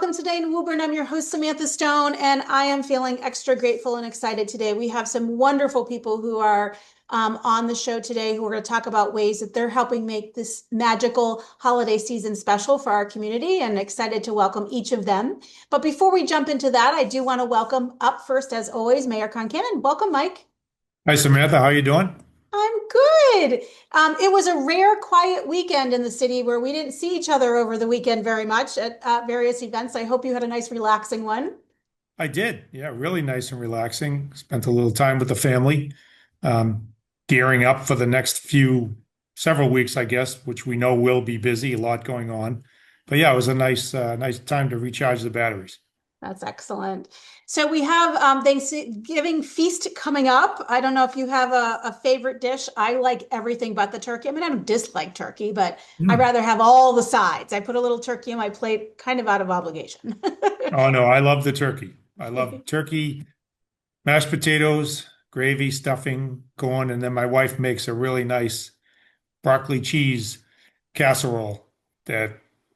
Welcome to Day in Woburn. I'm your host, Samantha Stone, and I am feeling extra grateful and excited today. We have some wonderful people who are on the show today who are going to talk about ways that they're helping make this magical holiday season special for our community, and excited to welcome each of them. But before we jump into that, I do want to welcome up first, as always, Mayor Concanon. Welcome, Mike. Hi, Samantha. How you doing? I'm good. It was a rare, quiet weekend in the city where we didn't see each other over the weekend very much at various events. I hope you had a nice, relaxing one. I did. Yeah, really nice and relaxing. Spent a little time with the family, um, gearing up for the next several weeks, I guess, which we know will be busy, a lot going on. But yeah, it was a nice time to recharge the batteries. That's excellent. So we have Thanksgiving feast coming up. I don't know if you have a favorite dish. I like everything but the turkey. I mean, I don't dislike turkey, but I'd Mm. rather have all the sides. I put a little turkey on my plate kind of out of obligation. Oh no, I love the turkey. I love turkey, mashed potatoes, gravy, stuffing, corn, and then my wife makes a really nice broccoli cheese casserole that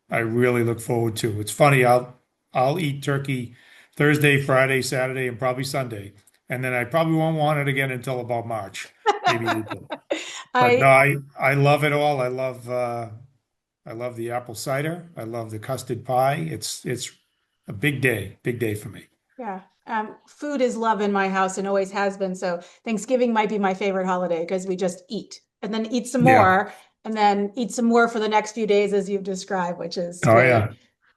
I really look forward to. It's funny, I'll eat turkey Thursday, Friday, Saturday, and probably Sunday, and then I probably won't want it again until about March, maybe April. But no, I I love it all. I love the apple cider. I love the custard pie. It's a big day for me. Yeah. Food is love in my house and always has been. So Thanksgiving might be my favorite holiday because we just eat and then eat some Yeah. more and then eat some more for the next few days, as you've described, which is Oh great. yeah.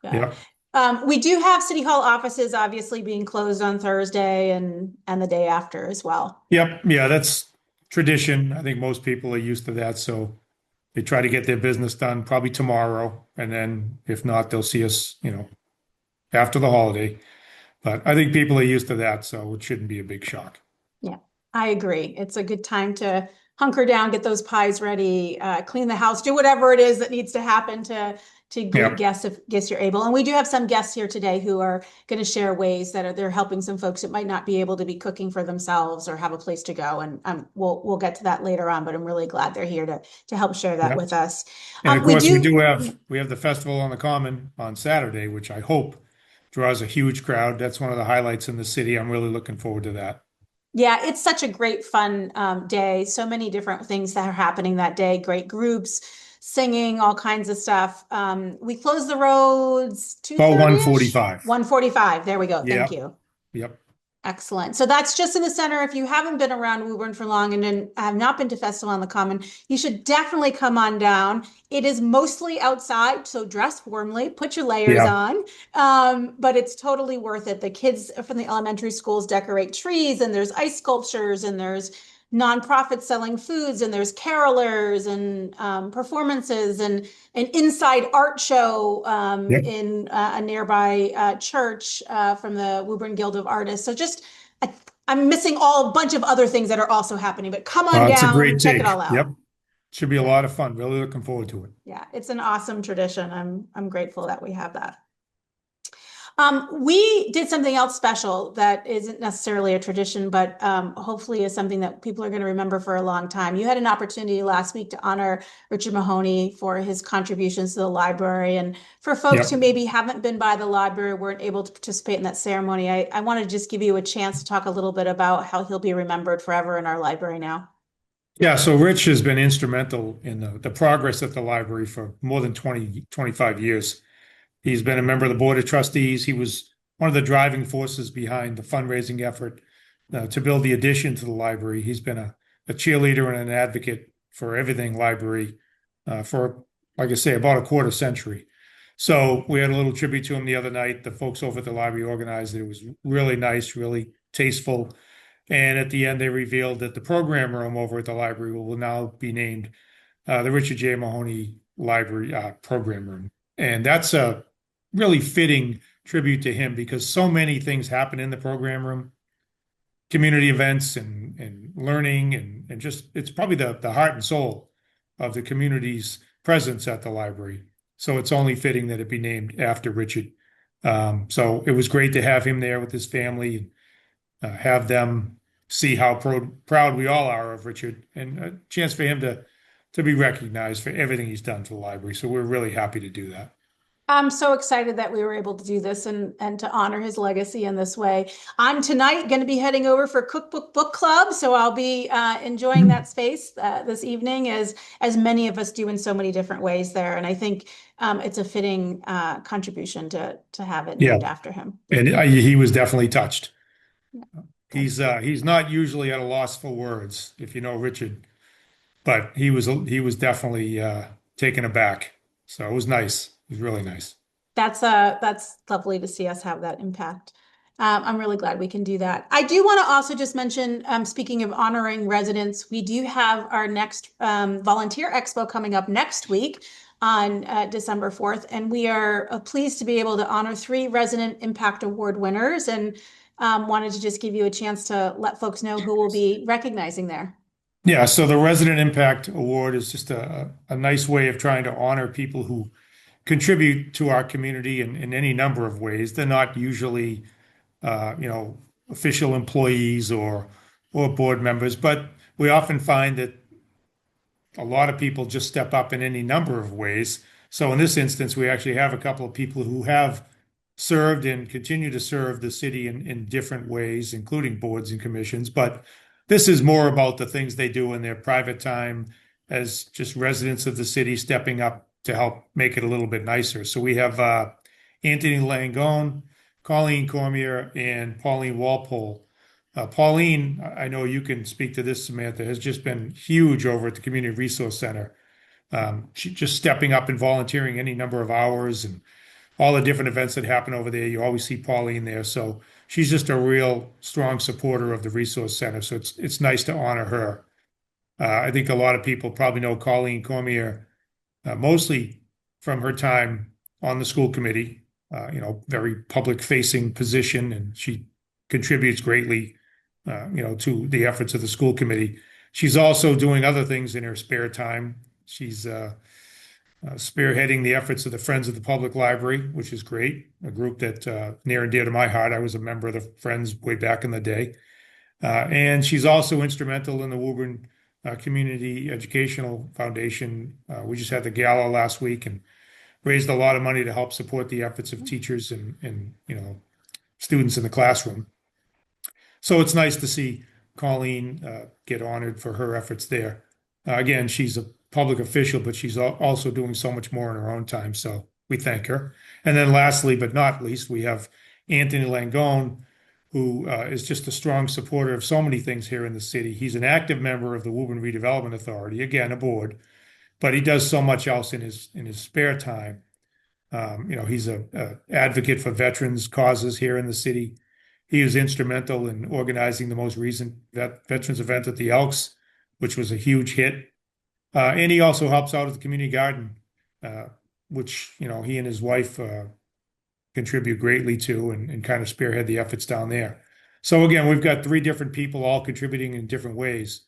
Yeah. Yeah. We do have City Hall offices obviously being closed on Thursday and the day after as well. Yep. Yeah. That's tradition. I think most people are used to that. So they try to get their business done probably tomorrow. And then if not, they'll see us, after the holiday. But I think people are used to that, so it shouldn't be a big shock. Yeah, I agree. It's a good time to hunker down, get those pies ready, clean the house, do whatever it is that needs to happen to greet Yep. guests if guests you're able. And we do have some guests here today who are going to share ways that they're helping some folks that might not be able to be cooking for themselves or have a place to go. And we'll get to that later on. But I'm really glad they're here to help share that Yep. with us. And of We course, do. we have the festival on the Common on Saturday, which I hope draws a huge crowd. That's one of the highlights in the city. I'm really looking forward to that. Yeah, it's such a great fun day. So many different things that are happening that day. Great groups, singing, all kinds of stuff. We close the roads About 2:30-ish, 145. 1:45. There we go. Thank Yep. you. Yep. Excellent. So that's just in the center. If you haven't been around Woburn for long and have not been to Festival on the Common, you should definitely come on down. It is mostly outside, so dress warmly, put your layers Yeah. on. But it's totally worth it. The kids from the elementary schools decorate trees, and there's ice sculptures, and there's nonprofits selling foods, and there's carolers and performances, and an inside art show Yep. in a nearby church from the Woburn Guild of Artists. So I, I'm missing all a bunch of other things that are also happening, but come on It's a down, great check it all take. out. Yep. Should be a Yeah, lot of fun. Really looking forward to it. yeah, it's an awesome tradition. I'm grateful that we have that. We did something else special that isn't necessarily a tradition, but hopefully is something that people are going to remember for a long time. You had an opportunity last week to honor Richard Mahoney for his contributions to the library. And for folks who Yep. maybe haven't been by the library, weren't able to participate in that ceremony, I want to just give you a chance to talk a little bit about how he'll be remembered forever in our library now. Yeah, so Rich has been instrumental in the progress at the library for more than 25 years. He's been a member of the Board of Trustees. He was one of the driving forces behind the fundraising effort to build the addition to the library. He's been a cheerleader and an advocate for everything library for, like I say, about a quarter century. So we had a little tribute to him the other night. The folks over at the library organized it. It was really nice, really tasteful. And at the end, they revealed that the program room over at the library will now be named the Richard J. Mahoney Library Program Room. And that's a really fitting tribute to him because so many things happen in the program room, community events and learning and just it's probably the heart and soul of the community's presence at the library. So it's only fitting that it be named after Richard. So it was great to have him there with his family, have them see how proud we all are of Richard, and a chance for him to be recognized for everything he's done for the library. So we're really happy to do that. I'm so excited that we were able to do this and to honor his legacy in this way. I'm tonight going to be heading over for Cookbook Book Club, so I'll be enjoying that space this evening, as many of us do in so many different ways there. And I think it's a fitting contribution to have it Yeah, named after him. and he was definitely touched. Yeah, good. He's not usually at a loss for words, if you know Richard, but he was definitely taken aback. So it was nice. It was really nice. That's lovely to see us have that impact. I'm really glad we can do that. I do want to also just mention, speaking of honoring residents, we do have our next volunteer expo coming up next week on December 4th, and we are pleased to be able to honor three Resident Impact Award winners, and wanted to just give you a chance to let folks know who we'll be recognizing there. Yeah, so the Resident Impact Award is just a nice way of trying to honor people who contribute to our community in any number of ways. They're not usually, official employees or board members, but we often find that a lot of people just step up in any number of ways. So in this instance, we actually have a couple of people who have served and continue to serve the city in different ways, including boards and commissions. But this is more about the things they do in their private time as just residents of the city stepping up to help make it a little bit nicer. So we have Anthony Langone, Colleen Cormier, and Pauline Walpole. Pauline, I know you can speak to this, Samantha, has just been huge over at the Community Resource Center. She just stepping up and volunteering any number of hours and all the different events that happen over there. You always see Pauline there. So she's just a real strong supporter of the Resource Center. So it's nice to honor her. I think a lot of people probably know Colleen Cormier mostly from her time on the school committee, very public facing position, and she contributes greatly, to the efforts of the school committee. She's also doing other things in her spare time. She's spearheading the efforts of the Friends of the Public Library, which is great, a group that near and dear to my heart. I was a member of the Friends way back in the day. And she's also instrumental in the Woburn Community Educational Foundation. We just had the gala last week and raised a lot of money to help support the efforts of teachers and students in the classroom. So it's nice to see Colleen get honored for her efforts there. Again, she's a public official, but she's also doing so much more in her own time. So we thank her. And then lastly, but not least, we have Anthony Langone, who is just a strong supporter of so many things here in the city. He's an active member of the Woburn Redevelopment Authority, again, a board, but he does so much else in his spare time. He's a advocate for veterans causes here in the city. He was instrumental in organizing the most recent veterans event at the Elks, which was a huge hit. And he also helps out at the community garden, which he and his wife contribute greatly to and kind of spearhead the efforts down there. So again, we've got three different people all contributing in different ways.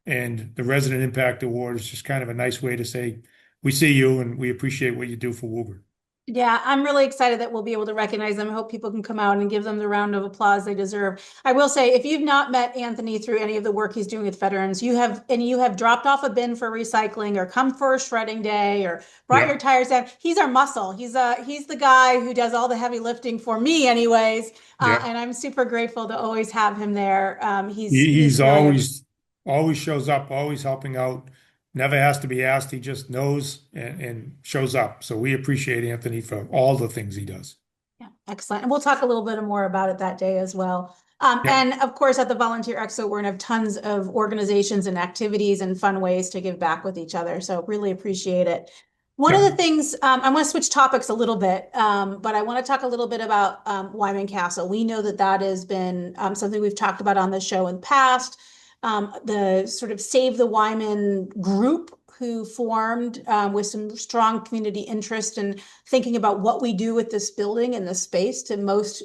And the Resident Impact Award is just kind of a nice way to say, we see you and we appreciate what you do for Woburn. Yeah, I'm really excited that we'll be able to recognize them. I hope people can come out and give them the round of applause they deserve. I will say, if you've not met Anthony through any of the work he's doing with veterans, you have dropped off a bin for recycling or come for a shredding day or brought your Yeah, tires down. He's our muscle. He's the guy who does all the heavy lifting for me anyways. yeah. And I'm super grateful to always have him there. He's He's really a always shows up, always helping out, never has to be asked. He just knows and shows up. So we appreciate Anthony for all the things he does. Yeah, excellent. And we'll talk a little bit more about it that day as well. Yep, And of course, at the Volunteer Expo, we're going to have tons of organizations and activities and fun ways to give back with each other. So really appreciate it. One of yep, the things, I want to switch topics a little bit, but I want to talk a little bit about Wyman Castle. We know that that has been something we've talked about on the show in the past. The sort of Save the Wyman group who formed with some strong community interest in thinking about what we do with this building and this space to most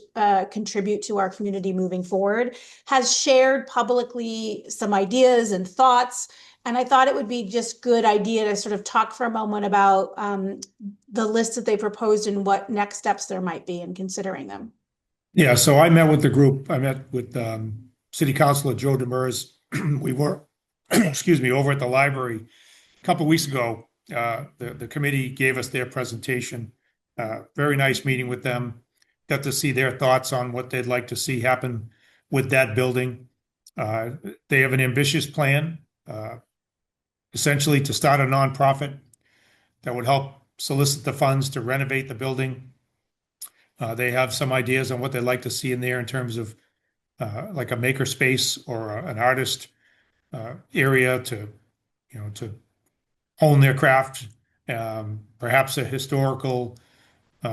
contribute to our community moving forward, has shared publicly some ideas and thoughts. And I thought it would be just good idea to sort of talk for a moment about the list that they proposed and what next steps there might be in considering them. yeah. So I met with the group. I met with City Councilor Joe Demers. We were, excuse me, over at the library a couple of weeks ago. The committee gave us their presentation. Very nice meeting with them. Got to see their thoughts on what they'd like to see happen with that building. Uh, they have an ambitious plan, essentially to start a nonprofit that would help solicit the funds to renovate the building. They have some ideas on what they'd like to see in there in terms of like a maker space or an artist area to, to hone their craft. Perhaps a historical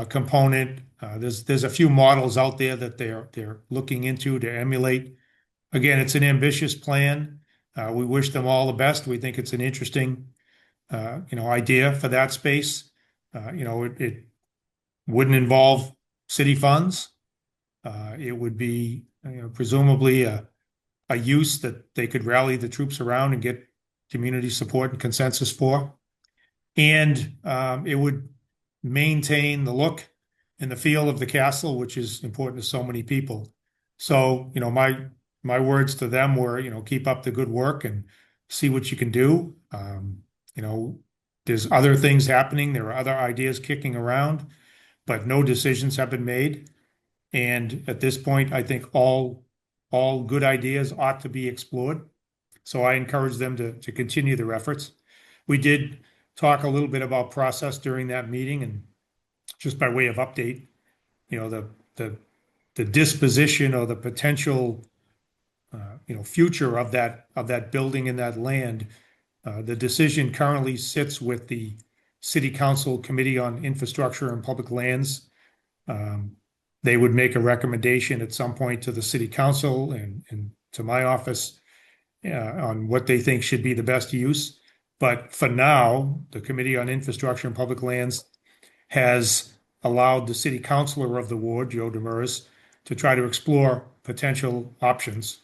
component. There's a few models out there that they're looking into to emulate. Again, it's an ambitious plan. We wish them all the best. We think it's an interesting, idea for that space. It wouldn't involve city funds. It would be, presumably a use that they could rally the troops around and get community support and consensus for. And it would maintain the look and the feel of the castle, which is important to so many people. So, my words to them were, keep up the good work and see what you can do. There's other things happening. There are other ideas kicking around, but no decisions have been made. And at this point, I think all good ideas ought to be explored. So I encourage them to continue their efforts. We did talk a little bit about process during that meeting, and just by way of update, the disposition or the potential future of that building and that land. The decision currently sits with the City Council Committee on Infrastructure and Public Lands. They would make a recommendation at some point to the City Council and to my office on what they think should be the best use. But for now, the Committee on Infrastructure and Public Lands has allowed the City Councilor of the ward, Joe Demers, to try to explore potential options.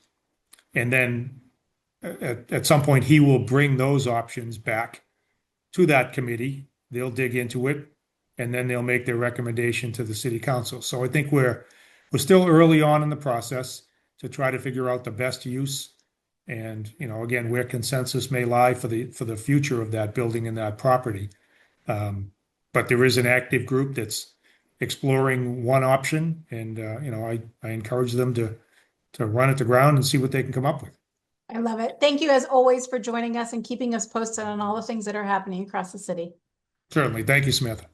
And then at some point, he will bring those options back to that committee. They'll dig into it, and then they'll make their recommendation to the city council. So I think we're still early on in the process to try to figure out the best use. And, again, where consensus may lie for the future of that building and that property. But there is an active group that's exploring one option, and I encourage them to run it to ground and see what they can come up with. I love it. Thank you as always for joining us and keeping us posted on all the things that are happening across the city. Certainly. Thank you, Samantha.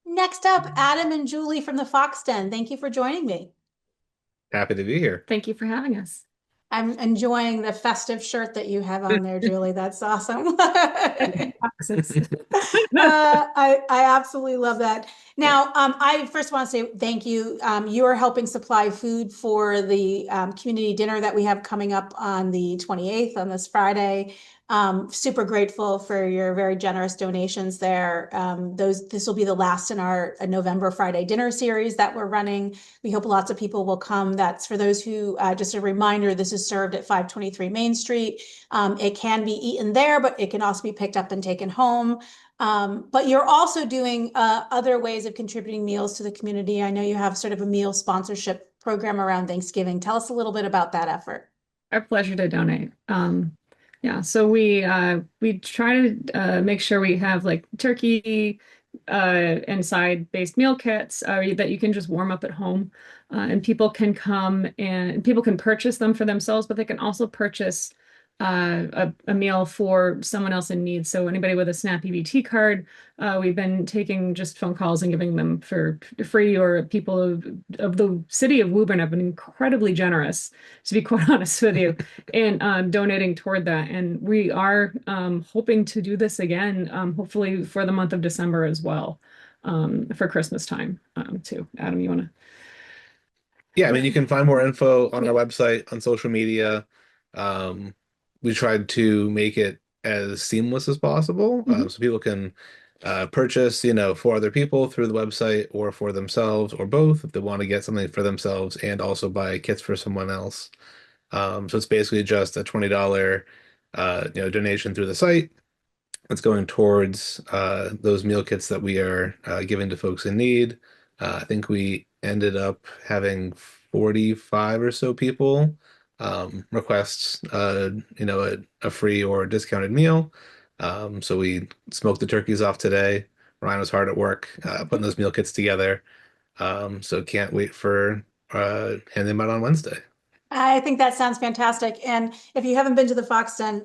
Next up, Adam and Julie from the Fox Den. Thank you for joining me. Happy to be here. Thank you for having us. I'm enjoying the festive shirt that you have on there, Julie. That's awesome. I absolutely love that. Now, I first want to say thank you. You are helping supply food for the community dinner that we have coming up on the 28th on this Friday. Super grateful for your very generous donations there. This will be the last in our November Friday dinner series that we're running. We hope lots of people will come. That's for those who, just a reminder, this is served at 523 Main Street. It can be eaten there, but it can also be picked up and taken home. But you're also doing other ways of contributing meals to the community. I know you have sort of a meal sponsorship program around Thanksgiving. Tell us a little bit about that effort. Our pleasure to donate. Yeah, so we try to make sure we have like turkey and side-based meal kits that you can just warm up at home, and people can come and people can purchase them for themselves, but they can also purchase a meal for someone else in need. So anybody with a SNAP EBT card, we've been taking just phone calls and giving them for free, or people of the city of Woburn have been incredibly generous, to be quite honest with you, and donating toward that. And we are hoping to do this again, hopefully for the month of December as well, for Christmas time too. Adam, you want to? Yeah, I mean, you can find more info on our website, on social media. We tried to make it as seamless as possible, so people can purchase, for other people through the website, or for themselves, or both, if they want to get something for themselves and also buy kits for someone else. So it's basically just a $20 donation through the site. It's going towards those meal kits that we are giving to folks in need. I think we ended up having 45 or so people requests, a free or discounted meal. So we smoked the turkeys off today. Ryan was hard at work putting those meal kits together. So can't wait for handing them out on Wednesday. I think that sounds fantastic. And if you haven't been to the Foxton,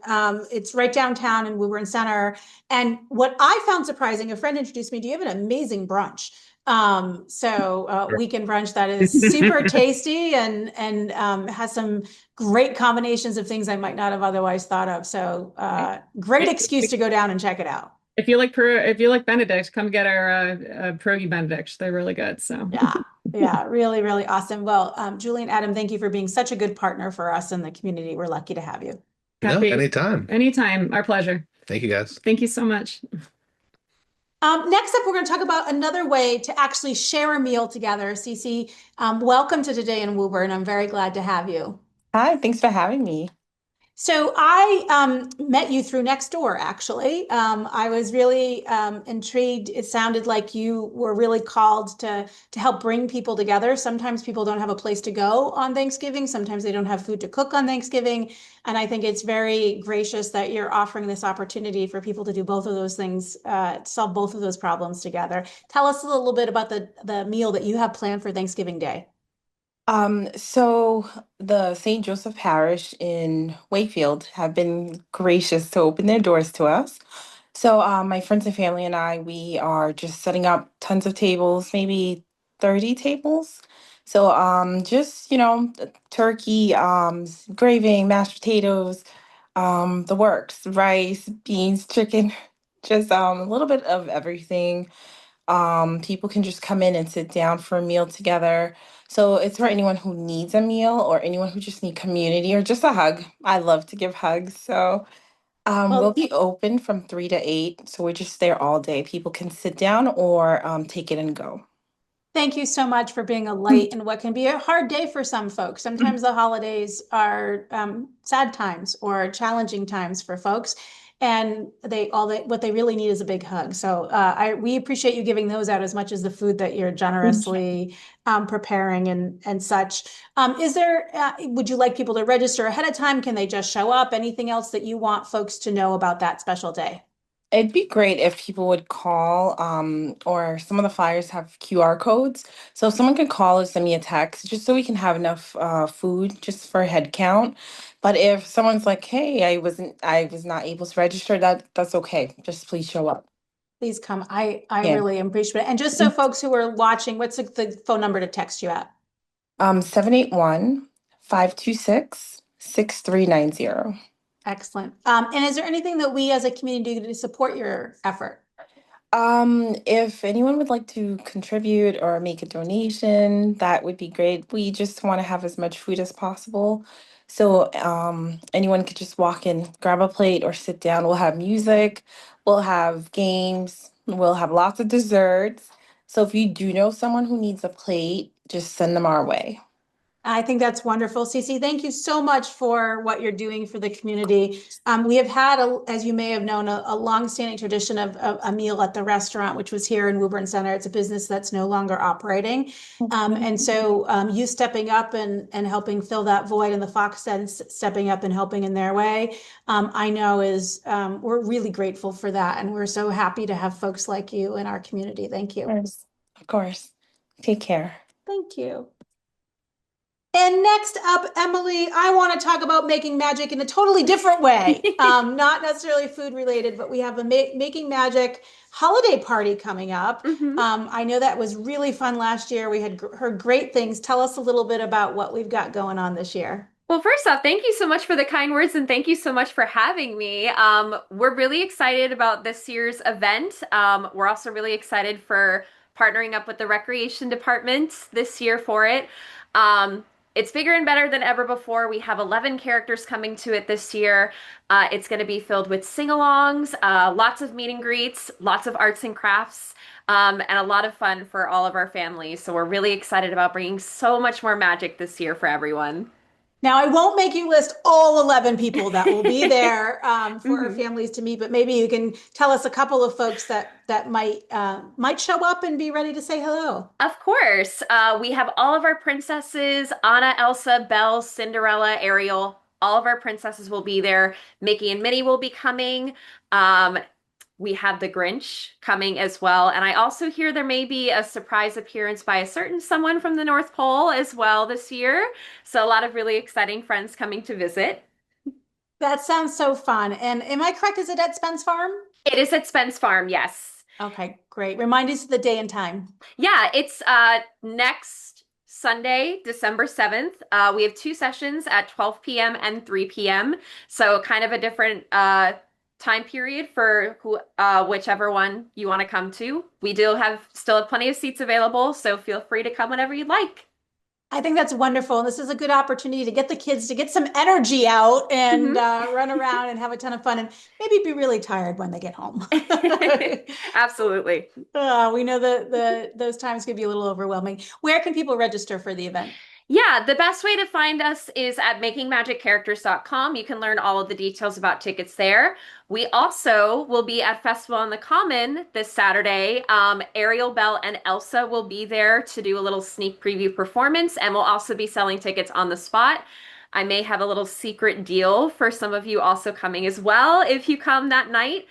it's right downtown in Woburn Center. And what I found surprising, a friend introduced me, do you have an amazing brunch? Weekend brunch that is super tasty and has some great combinations of things I might not have otherwise thought of. So great excuse to go down and check it out. If you like Benedict, come get our pierogi Benedict. They're really good. So Yeah. Yeah, really, really awesome. Well, Julie and Adam, thank you for being such a good partner for us in the community. We're lucky to have you. No, happy anytime. anytime. Our pleasure. Thank you guys. Thank you so much. Next up, we're going to talk about another way to actually share a meal together. Cece, welcome to Today in Woburn. I'm very glad to have you. Hi, thanks for having me. So I met you through Nextdoor, actually. I was really intrigued. It sounded like you were really called to help bring people together. Sometimes people don't have a place to go on Thanksgiving. Sometimes they don't have food to cook on Thanksgiving. And I think it's very gracious that you're offering this opportunity for people to do both of those things, solve both of those problems together. Tell us a little bit about the meal that you have planned for Thanksgiving Day. So the St. Joseph Parish in Wakefield have been gracious to open their doors to us. So my friends and family and I, we are just setting up tons of tables, maybe 30 tables. So just, turkey, gravy, mashed potatoes, the works, rice, beans, chicken, just a little bit of everything. People can just come in and sit down for a meal together. So it's for anyone who needs a meal or anyone who just need community or just a hug. I love to give hugs. So we'll Well, be open from 3 to 8. So we're just there all day. People can sit down or take it and go. thank you so much for being a light in what can be a hard day for some folks. Sometimes the holidays are sad times or challenging times for folks, and what they really need is a big hug. So we appreciate you giving those out as much as the food that you're generously preparing and such. Would you like people to register ahead of time? Can they just show up? Anything else that you want folks to know about that special day? It'd be great if people would call, or some of the flyers have QR codes. So if someone could call or send me a text, just so we can have enough food just for head count. But if someone's like, hey, I was not able to register, that's okay. Just please show up. Please come. I Yeah. really appreciate it. And just so folks who are watching, what's the phone number to text you at? 781-526-6390. Excellent. And is there anything that we as a community do to support your effort? If anyone would like to contribute or make a donation, that would be great. We just want to have as much food as possible. So, anyone could just walk in, grab a plate, or sit down. We'll have music, we'll have games, we'll have lots of desserts. So, if you do know someone who needs a plate, just send them our way. I think that's wonderful. Cece, thank you so much for what you're doing for the community. We have had, as you may have known, a longstanding tradition of a meal at the restaurant, which was here in Woburn Center. It's a business that's no longer operating. You stepping up and helping fill that void and the Fox stepping up and helping in their way, I know we're really grateful for that. And we're so happy to have folks like you in our community. Thank Of you. course. Of course. Take care. Thank you. And next up, Emily, I want to talk about making magic in a totally different way. Not necessarily food related, but we have a Making Magic holiday party coming up. Mhm. I know that was really fun last year. We had heard great things. Tell us a little bit about what we've got going on this year. Well, first off, thank you so much for the kind words and thank you so much for having me. We're really excited about this year's event. We're also really excited for partnering up with the recreation department this year for it. It's bigger and better than ever before. We have 11 characters coming to it this year. It's going to be filled with sing-alongs, lots of meet and greets, lots of arts and crafts, and a lot of fun for all of our families. So we're really excited about bringing so much more magic this year for everyone. Now, I won't make you list all 11 people that will be there for our Mhm. families to meet, but maybe you can tell us a couple of folks that might show up and be ready to say hello. Of course. We have all of our princesses, Anna, Elsa, Belle, Cinderella, Ariel. All of our princesses will be there. Mickey and Minnie will be coming. Um, We have the Grinch coming as well. And I also hear there may be a surprise appearance by a certain someone from the North Pole as well this year. So a lot of really exciting friends coming to visit. That sounds so fun. And am I correct? Is it at Spence Farm? It is at Spence Farm, yes. Okay, great. Remind us of the day and time. Yeah, it's next Sunday, December 7th. We have two sessions at 12 p.m. and 3 p.m. So kind of a different time period for whichever one you want to come to. We do still have plenty of seats available, so feel free to come whenever you'd like. I think that's wonderful. This is a good opportunity to get the kids to get some energy out and run around and have a ton of fun and maybe be really tired when they get home. Absolutely. We know that those times can be a little overwhelming. Where can people register for the event? Yeah, the best way to find us is at makingmagiccharacters.com. You can learn all of the details about tickets there. We also will be at Festival on the Common this Saturday. Ariel, Belle, and Elsa will be there to do a little sneak preview performance, and we'll also be selling tickets on the spot. I may have a little secret deal for some of you also coming as well if you come that night.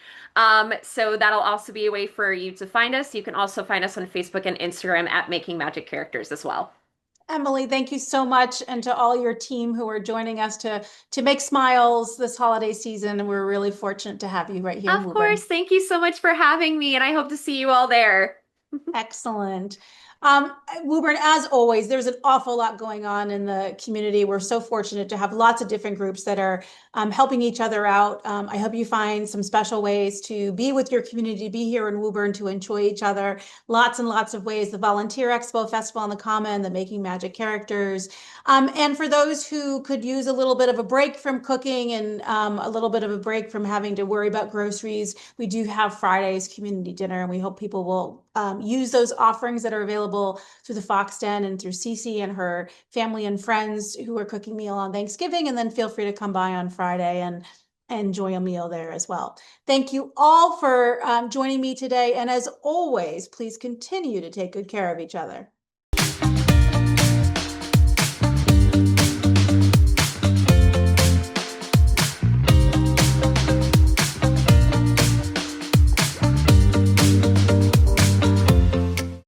So that'll also be a way for you to find us. You can also find us on Facebook and Instagram at Making Magic Characters as well. Emily, thank you so much, and to all your team who are joining us to make smiles this holiday season. And we're really fortunate to have you right here in Of Woburn. course, thank you so much for having me, and I hope to see you all there. Excellent. Woburn, as always, there's an awful lot going on in the community. We're so fortunate to have lots of different groups that are helping each other out. I hope you find some special ways to be with your community, to be here in Woburn, to enjoy each other. Lots and lots of ways. The Volunteer Expo, Festival on the Common, the Making Magic Characters. And for those who could use a little bit of a break from cooking and a little bit of a break from having to worry about groceries, we do have Friday's community dinner, and we hope people will use those offerings that are available through the Fox Den and through Cece and her family and friends who are cooking meal on Thanksgiving, and then feel free to come by on Friday and enjoy a meal there as well. Thank you all for joining me today. And as always, please continue to take good care of each other.